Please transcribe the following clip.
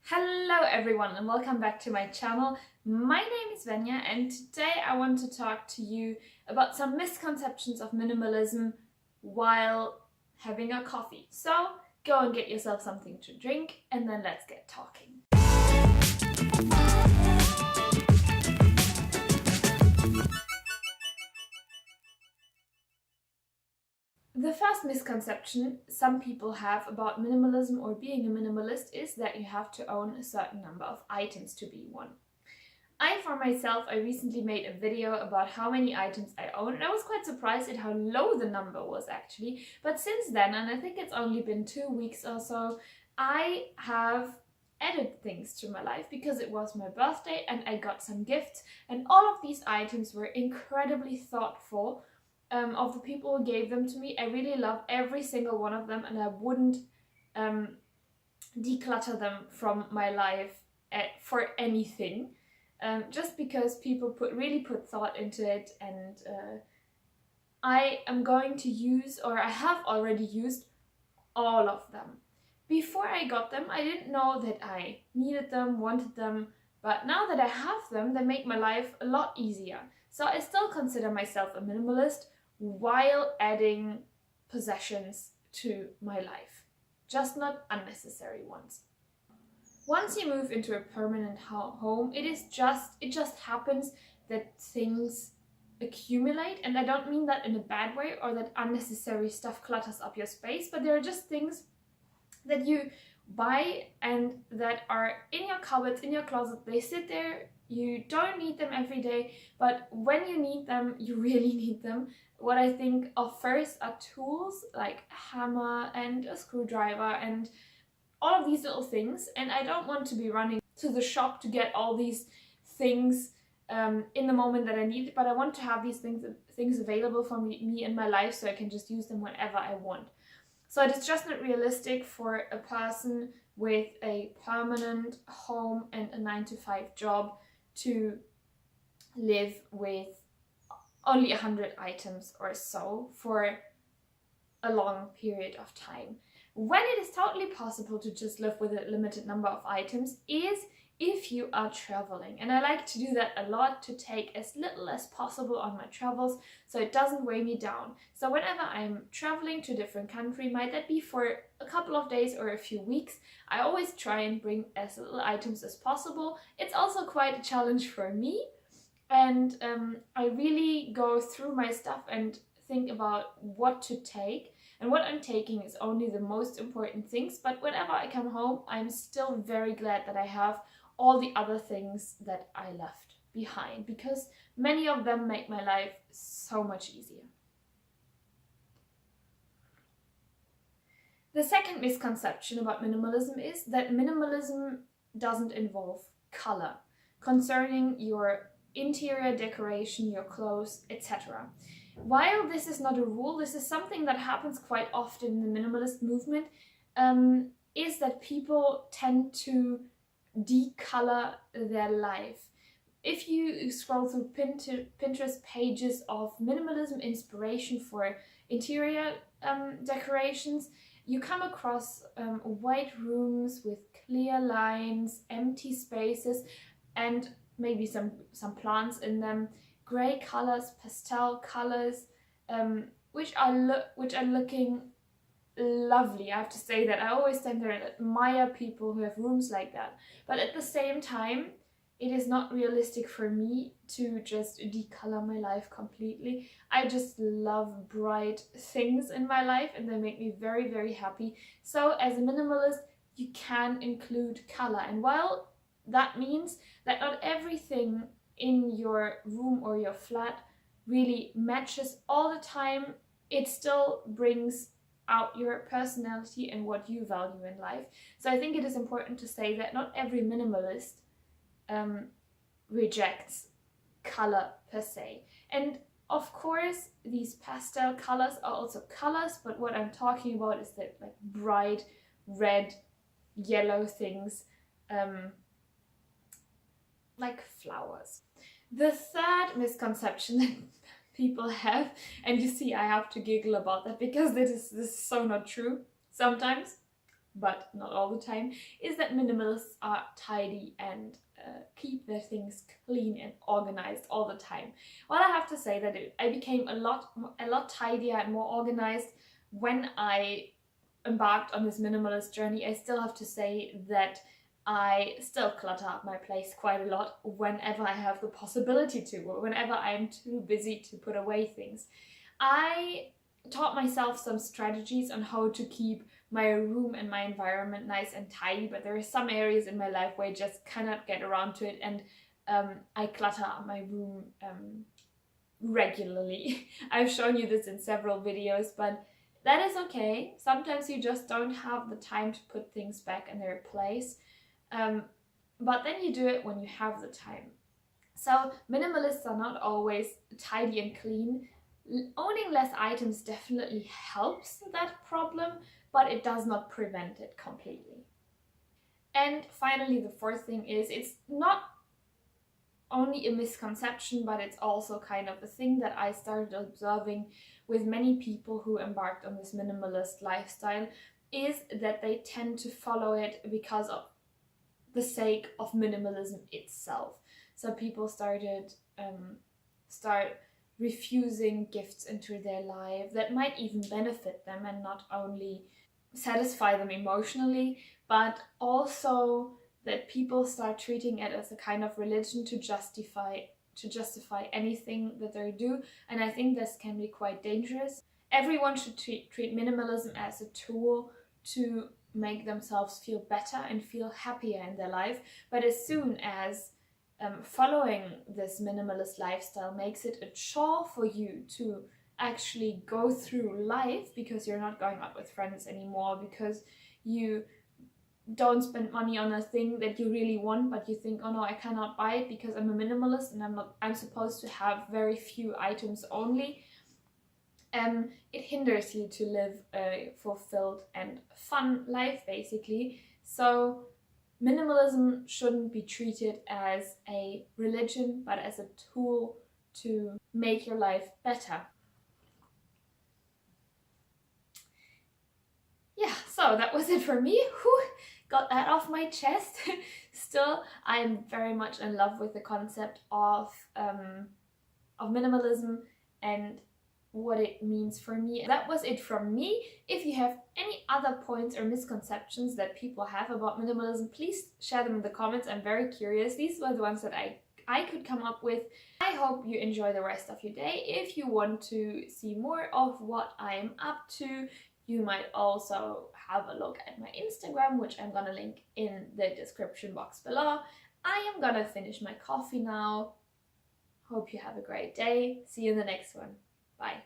Hello everyone and welcome back to my channel. My name is Venya and today I want to talk to you about some misconceptions of minimalism while having a coffee. So go and get yourself something to drink and then let's get talking. The first misconception some people have about minimalism or being a minimalist is that you have to own a certain number of items to be one. For myself, I recently made a video about how many items I own and I was quite surprised at how low the number was actually. But since then, and I think it's only been 2 weeks or so, I have added things to my life because it was my birthday and I got some gifts, and all of these items were incredibly thoughtful of the people who gave them to me. I really love every single one of them and I wouldn't declutter them from my life for anything. Just because people really put thought into it, and I am going to use, or I have already used, all of them. Before I got them, I didn't know that I needed them, wanted them, but now that I have them, they make my life a lot easier. So I still consider myself a minimalist while adding possessions to my life, just not unnecessary ones. Once you move into a permanent home, it just happens that things accumulate, and I don't mean that in a bad way or that unnecessary stuff clutters up your space, but there are just things that you buy and that are in your cupboards, in your closet. They sit there, you don't need them every day, but when you need them, you really need them. What I think of first are tools like a hammer and a screwdriver and all of these little things, and I don't want to be running to the shop to get all these things in the moment that I need it, but I want to have these things available for me in my life so I can just use them whenever I want. So it is just not realistic for a person with a permanent home and a 9-to-5 job to live with only 100 items or so for a long period of time. When it is totally possible to just live with a limited number of items is if you are traveling. And I like to do that a lot, to take as little as possible on my travels so it doesn't weigh me down. So whenever I'm traveling to a different country, might that be for a couple of days or a few weeks, I always try and bring as little items as possible. It's also quite a challenge for me, and I really go through my stuff and think about what to take. And what I'm taking is only the most important things, but whenever I come home, I'm still very glad that I have all the other things that I left behind, because many of them make my life so much easier. The second misconception about minimalism is that minimalism doesn't involve color, concerning your interior decoration, your clothes, etc. While this is not a rule, this is something that happens quite often in the minimalist movement, is that people tend to decolor their life. If you scroll through Pinterest pages of minimalism inspiration for interior decorations, you come across white rooms with clear lines, empty spaces, and maybe some plants in them, gray colors, pastel colors, which are looking lovely. I have to say that I always stand there and admire people who have rooms like that. But at the same time, it is not realistic for me to just decolor my life completely. I just love bright things in my life and they make me very, very happy. So as a minimalist, you can include color. And while that means that not everything in your room or your flat really matches all the time, it still brings out your personality and what you value in life. So I think it is important to say that not every minimalist rejects color per se. And of course, these pastel colors are also colors, but what I'm talking about is that like bright red, yellow things, like flowers. The third misconception that people have, and you see I have to giggle about that because this is so not true sometimes, but not all the time, is that minimalists are tidy and keep their things clean and organized all the time. Well, I have to say that I became a lot tidier and more organized when I embarked on this minimalist journey. I still have to say that I still clutter up my place quite a lot whenever I have the possibility to, or whenever I'm too busy to put away things. I taught myself some strategies on how to keep my room and my environment nice and tidy, but there are some areas in my life where I just cannot get around to it, and I clutter up my room regularly. I've shown you this in several videos, but that is okay. Sometimes you just don't have the time to put things back in their place, but then you do it when you have the time. So minimalists are not always tidy and clean. Owning less items definitely helps that problem, but it does not prevent it completely. And finally, the fourth thing is, it's not only a misconception, but it's also kind of a thing that I started observing with many people who embarked on this minimalist lifestyle, is that they tend to follow it because of the sake of minimalism itself. So people start refusing gifts into their life that might even benefit them and not only satisfy them emotionally, but also that people start treating it as a kind of religion to justify anything that they do. And I think this can be quite dangerous. Everyone should treat minimalism as a tool to make themselves feel better and feel happier in their life. But as soon as following this minimalist lifestyle makes it a chore for you to actually go through life, because you're not going out with friends anymore, because you don't spend money on a thing that you really want, but you think, oh no, I cannot buy it because I'm a minimalist and I'm supposed to have very few items only. It hinders you to live a fulfilled and fun life, basically. So minimalism shouldn't be treated as a religion, but as a tool to make your life better. Yeah, so that was it for me. Whew, got that off my chest. Still, I'm very much in love with the concept of minimalism and what it means for me. That was it from me. If you have any other points or misconceptions that people have about minimalism, please share them in the comments. I'm very curious. These were the ones that I could come up with. I hope you enjoy the rest of your day. If you want to see more of what I'm up to, you might also have a look at my Instagram, which I'm gonna link in the description box below. I am gonna finish my coffee now. Hope you have a great day. See you in the next one. Bye.